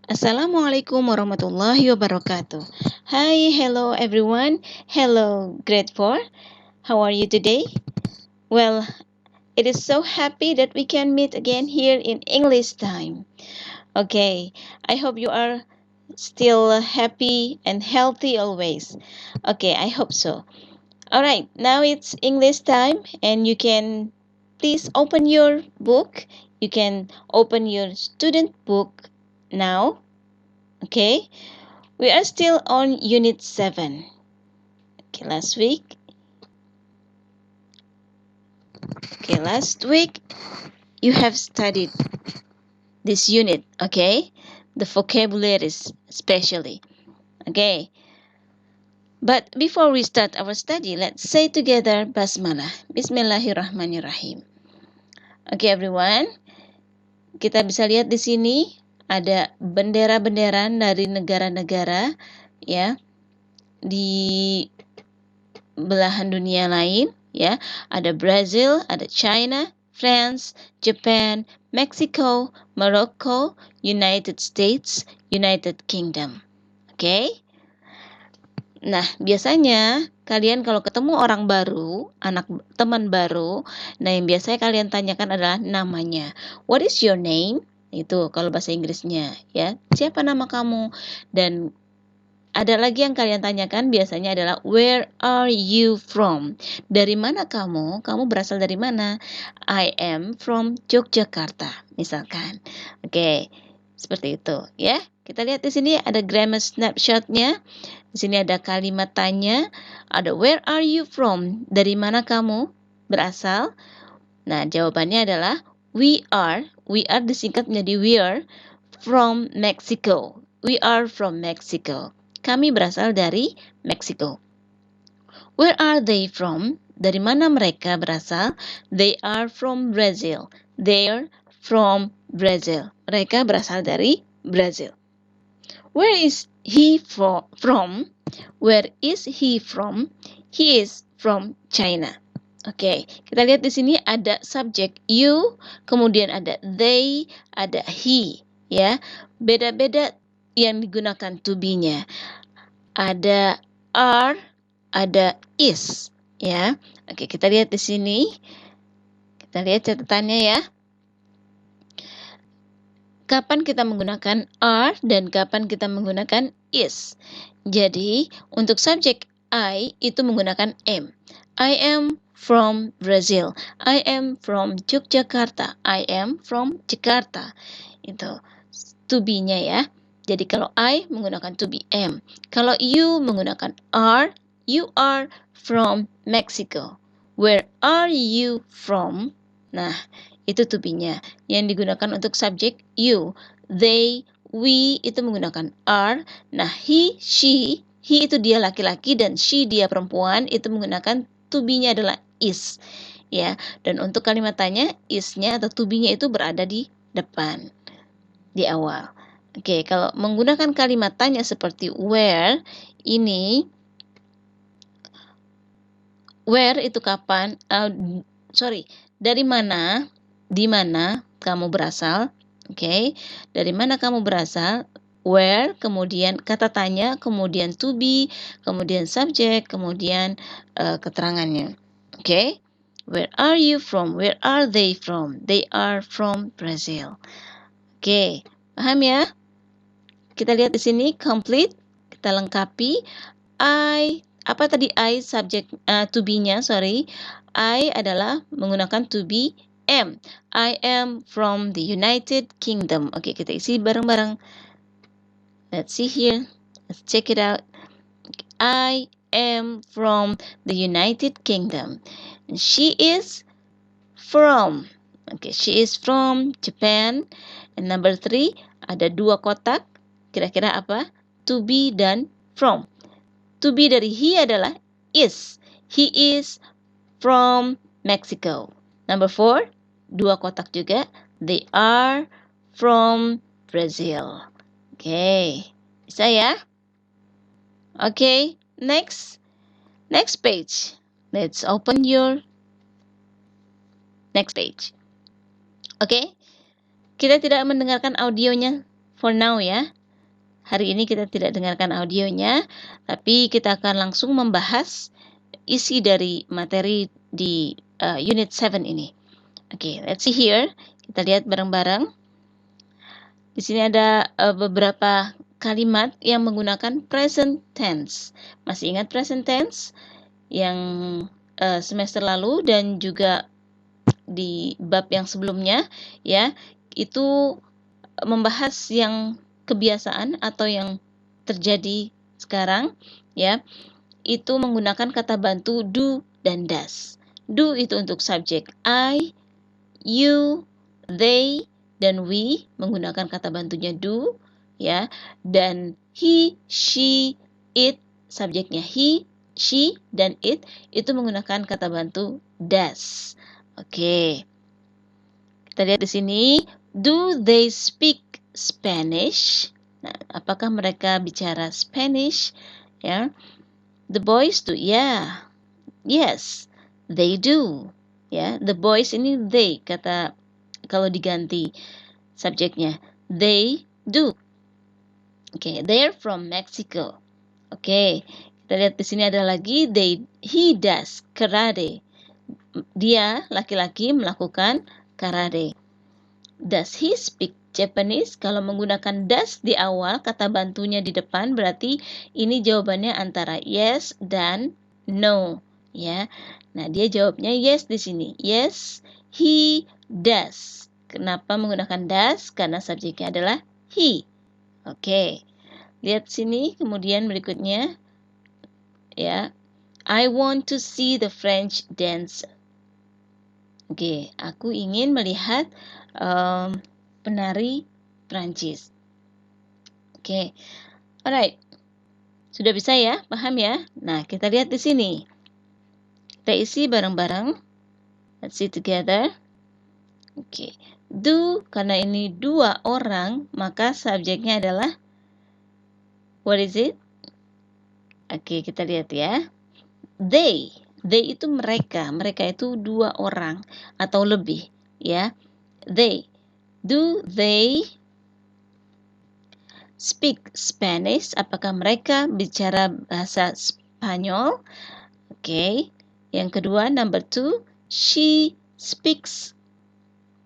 Assalamualaikum warahmatullahi wabarakatuh. Hi, hello everyone. Hello, grade 4. How are you today? Well, it is so happy that we can meet again here in English time. Okay, I hope you are still happy and healthy always. Okay, I hope so. Alright, now it's English time and you can please open your book. You can open your student book now. Okay, we are still on Unit 7. Okay, last week you have studied this unit, okay? The vocabularies especially. Okay. But before we start our study, let's say together Basmalah. Bismillahirrahmanirrahim. Okay, everyone. Kita bisa lihat di sini ada bendera-bendera dari negara-negara ya di belahan dunia lain ya. Ada Brazil, ada China, France, Japan, Mexico, Morocco, United States, United Kingdom. Oke. Nah, biasanya kalian kalau ketemu orang baru, teman baru, nah yang biasanya kalian tanyakan adalah namanya. What is your name? Itu kalau bahasa Inggrisnya ya. Siapa nama kamu? Dan ada lagi yang kalian tanyakan biasanya adalah where are you from? Dari mana kamu? Kamu berasal dari mana? I am from Yogyakarta, misalkan. Oke, seperti itu ya. Kita lihat di sini ada grammar snapshot-nya. Di sini ada kalimat tanya, ada where are you from? Dari mana kamu berasal? Nah, jawabannya adalah we are disingkat menjadi we are from Mexico. We are from Mexico. Kami berasal dari Meksiko. Where are they from? Dari mana mereka berasal? They are from Brazil. They are from Brazil. Mereka berasal dari Brazil. Where is he from? Where is he from? He is from China. Oke, kita lihat di sini ada subjek you, kemudian ada they, ada he, ya. Beda-beda yang digunakan to be-nya. Ada are, ada is, ya. Oke, kita lihat di sini. Kita lihat catatannya ya. Kapan kita menggunakan are dan kapan kita menggunakan is. Jadi, untuk subjek I itu menggunakan am. I am from Brazil. I am from Yogyakarta. I am from Jakarta. Itu to be-nya ya. Jadi kalau I menggunakan to be am. Kalau you menggunakan are, you are from Mexico. Where are you from? Nah, itu to be-nya yang digunakan untuk subjek you. They, we itu menggunakan are. Nah, he, she, he itu dia laki-laki dan she dia perempuan itu menggunakan to be-nya adalah is. Ya, dan untuk kalimat tanya is-nya atau to be-nya itu berada di depan, di awal. Oke, kalau menggunakan kalimat tanya seperti where, ini where itu kapan? Dari mana? Di mana kamu berasal? Oke, dari mana kamu berasal? Where, kemudian kata tanya, kemudian to be, kemudian subjek, kemudian keterangannya. Oke, where are you from? Where are they from? They are from Brazil. Oke, paham ya? Kita lihat di sini complete, kita lengkapi. Apa tadi I subjek to be-nya, I adalah menggunakan to be am. I am from the United Kingdom. Oke, kita isi bareng-bareng. Let's see here. Let's check it out. I am from the United Kingdom. And she is from. Okay, she is from Japan. And number 3, ada 2 kotak. Kira-kira apa? To be dan from. To be dari he adalah is. He is from Mexico. Number 4, 2 kotak juga. They are from Brazil. Oke, bisa ya? Oke, next page. Let's open your next page. Oke, kita tidak mendengarkan audionya for now ya. hari ini kita tidak dengarkan audionya, tapi kita akan langsung membahas isi dari materi di unit 7 ini. Oke, let's see here. Kita lihat bareng-bareng. Di sini ada beberapa kalimat yang menggunakan present tense. Masih ingat present tense yang semester lalu dan juga di bab yang sebelumnya, ya, itu membahas yang kebiasaan atau yang terjadi sekarang, ya, itu menggunakan kata bantu do dan does. Do itu untuk subjek I, you, they, dan we menggunakan kata bantunya do, ya, dan he, she, it subjeknya he, she, dan it itu menggunakan kata bantu does. Oke. Kita lihat di sini, do they speak Spanish? Nah, apakah mereka bicara Spanish? Ya. The boys do. Yeah. Yes, they do. Ya, the boys ini they kata kalau diganti subjeknya. They do. Oke, they're from Mexico. Oke, kita lihat di sini ada lagi he does karate. Dia laki-laki melakukan karate. Does he speak Japanese? Kalau menggunakan does di awal, kata bantunya di depan, berarti ini jawabannya antara yes dan no, ya. Nah, dia jawabnya yes di sini. Yes, he does. Kenapa menggunakan does? Karena subjeknya adalah he. Oke. Lihat sini, kemudian berikutnya, ya. I want to see the French dance. Oke, aku ingin melihat penari Prancis. Oke, alright. Sudah bisa ya, paham ya? Nah, kita lihat di sini. Kita isi bareng-bareng. Let's see together. Oke, do karena ini dua orang, maka subjeknya adalah what is it? Oke, kita lihat ya. They itu mereka itu dua orang atau lebih, ya. Do they speak Spanish? Apakah mereka bicara bahasa Spanyol? Oke. Yang kedua, number 2, she speaks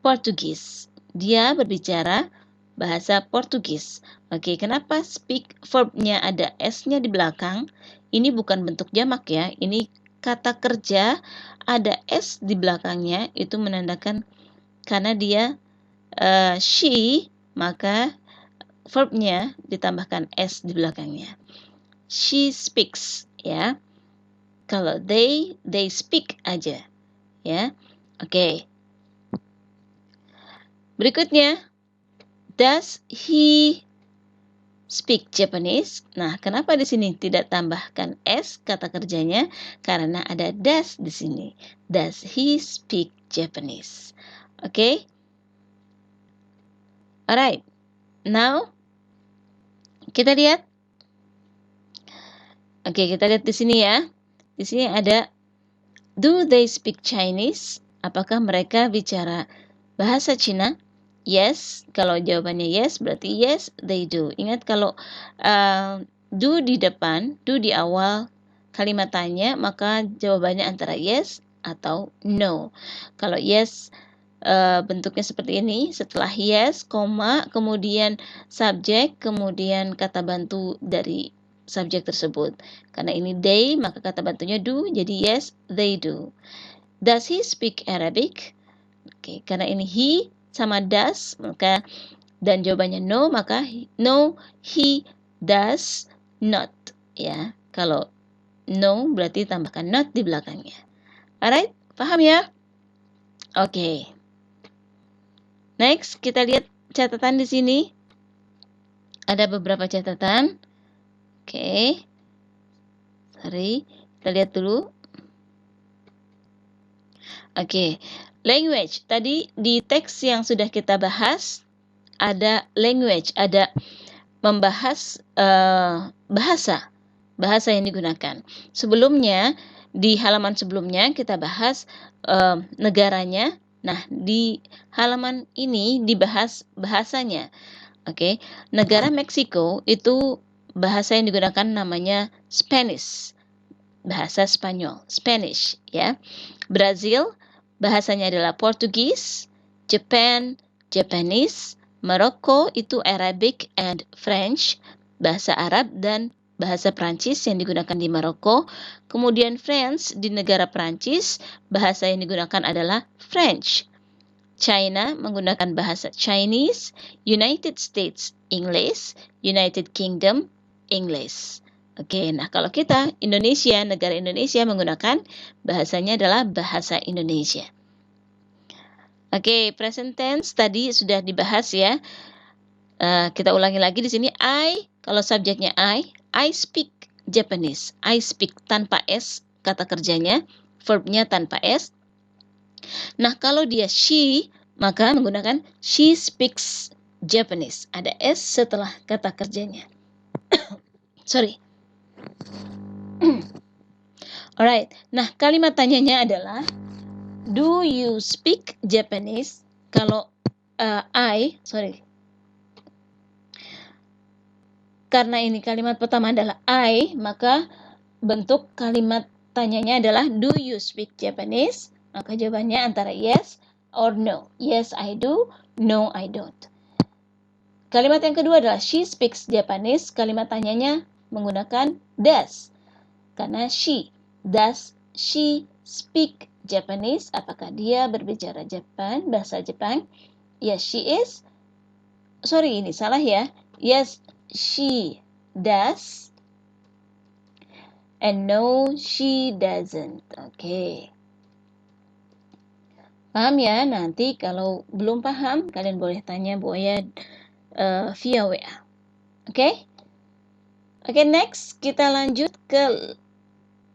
Portugis. Dia berbicara bahasa Portugis. Oke, kenapa speak verbnya ada s-nya di belakang? Ini bukan bentuk jamak ya. Ini kata kerja ada s di belakangnya, itu menandakan karena dia she, maka verbnya ditambahkan s di belakangnya. She speaks, ya. Kalau they speak aja, ya. Oke. Berikutnya, does he speak Japanese? Nah, kenapa di sini tidak tambahkan s kata kerjanya? Karena ada does di sini. Does he speak Japanese? Oke. Alright. Now kita lihat. Oke, kita lihat di sini ya. Di sini ada do they speak Chinese? Apakah mereka bicara bahasa Cina? Yes, kalau jawabannya yes, berarti yes, they do. Ingat kalau do di depan, do di awal kalimat tanya, maka jawabannya antara yes atau no. Kalau yes, bentuknya seperti ini, setelah yes, koma, kemudian subjek, kemudian kata bantu dari subjek tersebut. Karena ini they, maka kata bantunya do, jadi yes, they do. Does he speak Arabic? Oke, karena ini he sama does, maka dan jawabannya no, maka no, he does not, ya. Kalau no berarti tambahkan not di belakangnya. Alright, paham ya? Oke. Next, kita lihat catatan di sini. Ada beberapa catatan. Oke. Sorry, kita lihat dulu. Oke. Language. Tadi di teks yang sudah kita bahas, ada language, ada membahas bahasa yang digunakan. Sebelumnya, di halaman sebelumnya kita bahas negaranya. Nah, di halaman ini dibahas bahasanya. Oke. Negara Meksiko itu bahasa yang digunakan namanya Spanish. Bahasa Spanyol, Spanish ya. Brazil bahasanya adalah Portugis, Japan, Japanese, Morocco itu Arabic and French, bahasa Arab dan bahasa Prancis yang digunakan di Maroko. Kemudian France di negara Prancis, bahasa yang digunakan adalah French. China menggunakan bahasa Chinese, United States English, United Kingdom English. Oke, nah kalau kita Indonesia, negara Indonesia menggunakan bahasanya adalah bahasa Indonesia. Oke, present tense tadi sudah dibahas ya. Kita ulangi lagi di sini. Kalau subjeknya I speak Japanese. I speak tanpa S kata kerjanya, verbnya tanpa S. Nah, kalau dia she, maka menggunakan she speaks Japanese. Ada S setelah kata kerjanya. Sorry. Alright. Nah, kalimat tanyanya adalah do you speak Japanese? Kalau karena ini kalimat pertama adalah I, maka bentuk kalimat tanyanya adalah do you speak Japanese? Maka jawabannya antara yes or no. Yes, I do. No, I don't. Kalimat yang kedua adalah she speaks Japanese. Kalimat tanyanya menggunakan does. Karena she. Does she speak Japanese? Apakah dia berbicara bahasa Jepang? Yes, she is. Sorry, ini salah ya. Yes, she does. And no, she doesn't. Oke. Paham ya? Nanti kalau belum paham, kalian boleh tanya Buaya via WA. Oke? Oke, next kita lanjut ke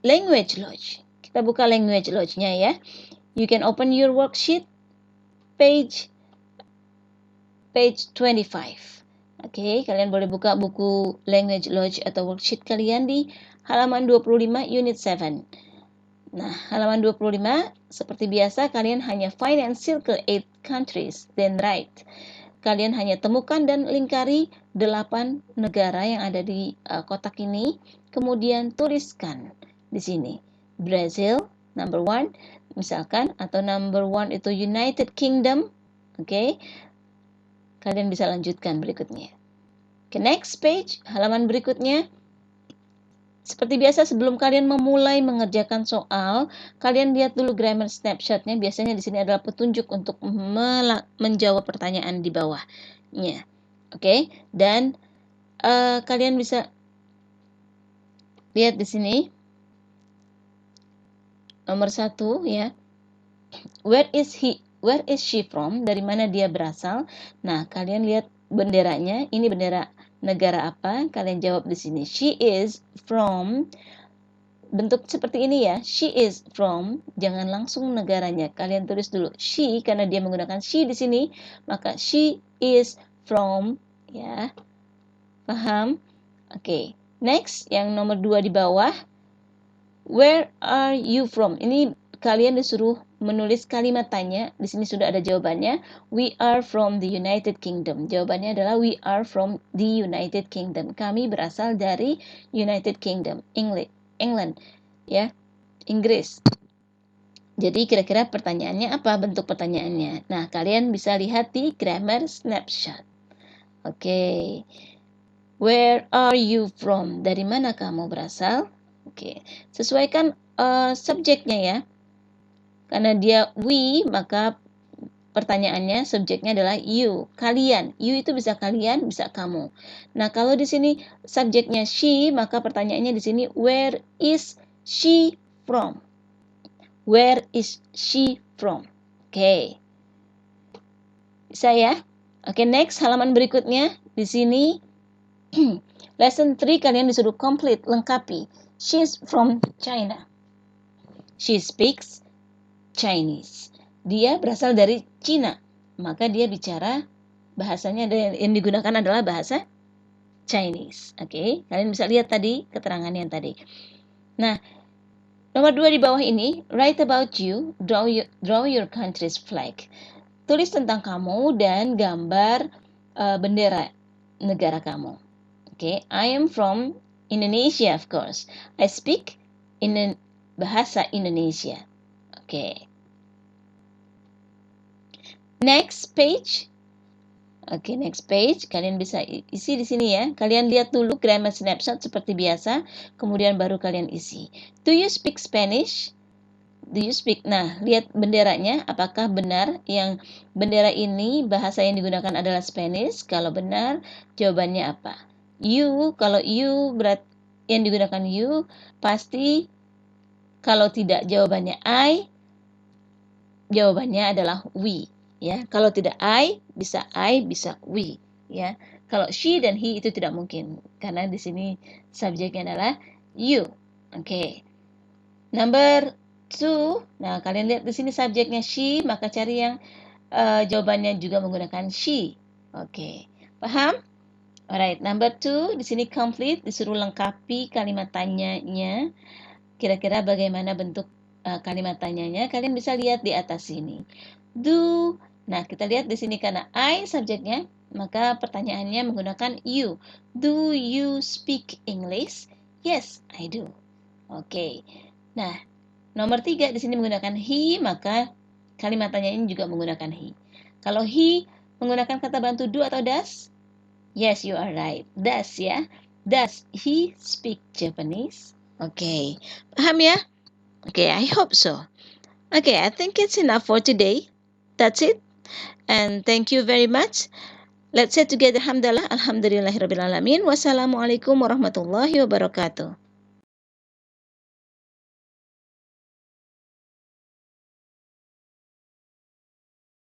Language Lodge. Kita buka Language Lodge-nya ya. You can open your worksheet page 25. Oke, kalian boleh buka buku Language Lodge atau worksheet kalian di halaman 25 unit 7. Nah, halaman 25 seperti biasa kalian hanya find and circle 8 countries, then write. Kalian hanya temukan dan lingkari 8 negara yang ada di kotak ini, kemudian tuliskan di sini. Brazil number 1 misalkan, atau number 1 itu United Kingdom. Oke. Kalian bisa lanjutkan berikutnya. Oke, next page, halaman berikutnya. Seperti biasa sebelum kalian memulai mengerjakan soal, kalian lihat dulu grammar snapshot-nya. Biasanya di sini adalah petunjuk untuk menjawab pertanyaan di bawahnya. Oke, dan kalian bisa lihat di sini. Nomor 1 ya. Where is she from? Dari mana dia berasal? Nah, kalian lihat benderanya. Ini bendera negara apa? Kalian jawab di sini. She is from. Bentuk seperti ini ya. She is from. Jangan langsung negaranya. Kalian tulis dulu she karena dia menggunakan she di sini. Maka she is from ya. Paham? Oke. Next, yang nomor 2 di bawah. Where are you from? Ini kalian disuruh menulis kalimat tanya. Di sini sudah ada jawabannya. We are from the United Kingdom. Jawabannya adalah we are from the United Kingdom. Kami berasal dari United Kingdom, England, ya, Inggris. Jadi kira-kira pertanyaannya apa? Bentuk pertanyaannya. Nah, kalian bisa lihat di grammar snapshot. Oke. Where are you from? Dari mana kamu berasal? Oke. Sesuaikan subjeknya ya. Karena dia we, maka pertanyaannya subjeknya adalah you, kalian. You itu bisa kalian, bisa kamu. Nah, kalau di sini subjeknya she, maka pertanyaannya di sini where is she from? Where is she from? Oke. Bisa ya? Oke, next halaman berikutnya di sini lesson 3 kalian disuruh complete, lengkapi. She's from China. She speaks Chinese. Dia berasal dari Cina. Maka dia bicara bahasanya yang digunakan adalah bahasa Chinese. Oke, kalian bisa lihat tadi keterangan yang tadi. Nah, nomor 2 di bawah ini, write about you, draw your country's flag. Tulis tentang kamu dan gambar bendera negara kamu. Okay, I am from Indonesia, of course. I speak in bahasa Indonesia. Okay. Next page. Oke, next page. Kalian bisa isi di sini ya. Kalian lihat dulu grammar snapshot seperti biasa, kemudian baru kalian isi. Do you speak Spanish? Do you speak? Nah, lihat benderanya. Apakah benar yang bendera ini bahasa yang digunakan adalah Spanish? Kalau benar, jawabannya apa? You, kalau you yang digunakan you, pasti kalau tidak jawabannya I, jawabannya adalah we. Ya, kalau tidak I, bisa we. Ya, kalau she dan he itu tidak mungkin karena di sini subjeknya adalah you. Oke. Number 2. Nah, kalian lihat di sini subjeknya she, maka cari yang jawabannya juga menggunakan she. Oke. Paham? Alright, number 2, di sini complete, disuruh lengkapi kalimat tanyanya. Kira-kira bagaimana bentuk kalimat tanyanya? Kalian bisa lihat di atas sini. Do. Nah, kita lihat di sini karena I subjeknya, maka pertanyaannya menggunakan you. Do you speak English? Yes, I do. Oke. Nah, nomor 3 di sini menggunakan he, maka kalimat tanya ini juga menggunakan he. Kalau he menggunakan kata bantu do atau does? Yes, you are right. Does ya. Does he speak Japanese? Oke. Paham ya? Okay, I hope so. Okay, I think it's enough for today. That's it. And thank you very much. Let's say together, Alhamdulillah, Alhamdulillahirrabbilalamin. Wassalamualaikum warahmatullahi wabarakatuh.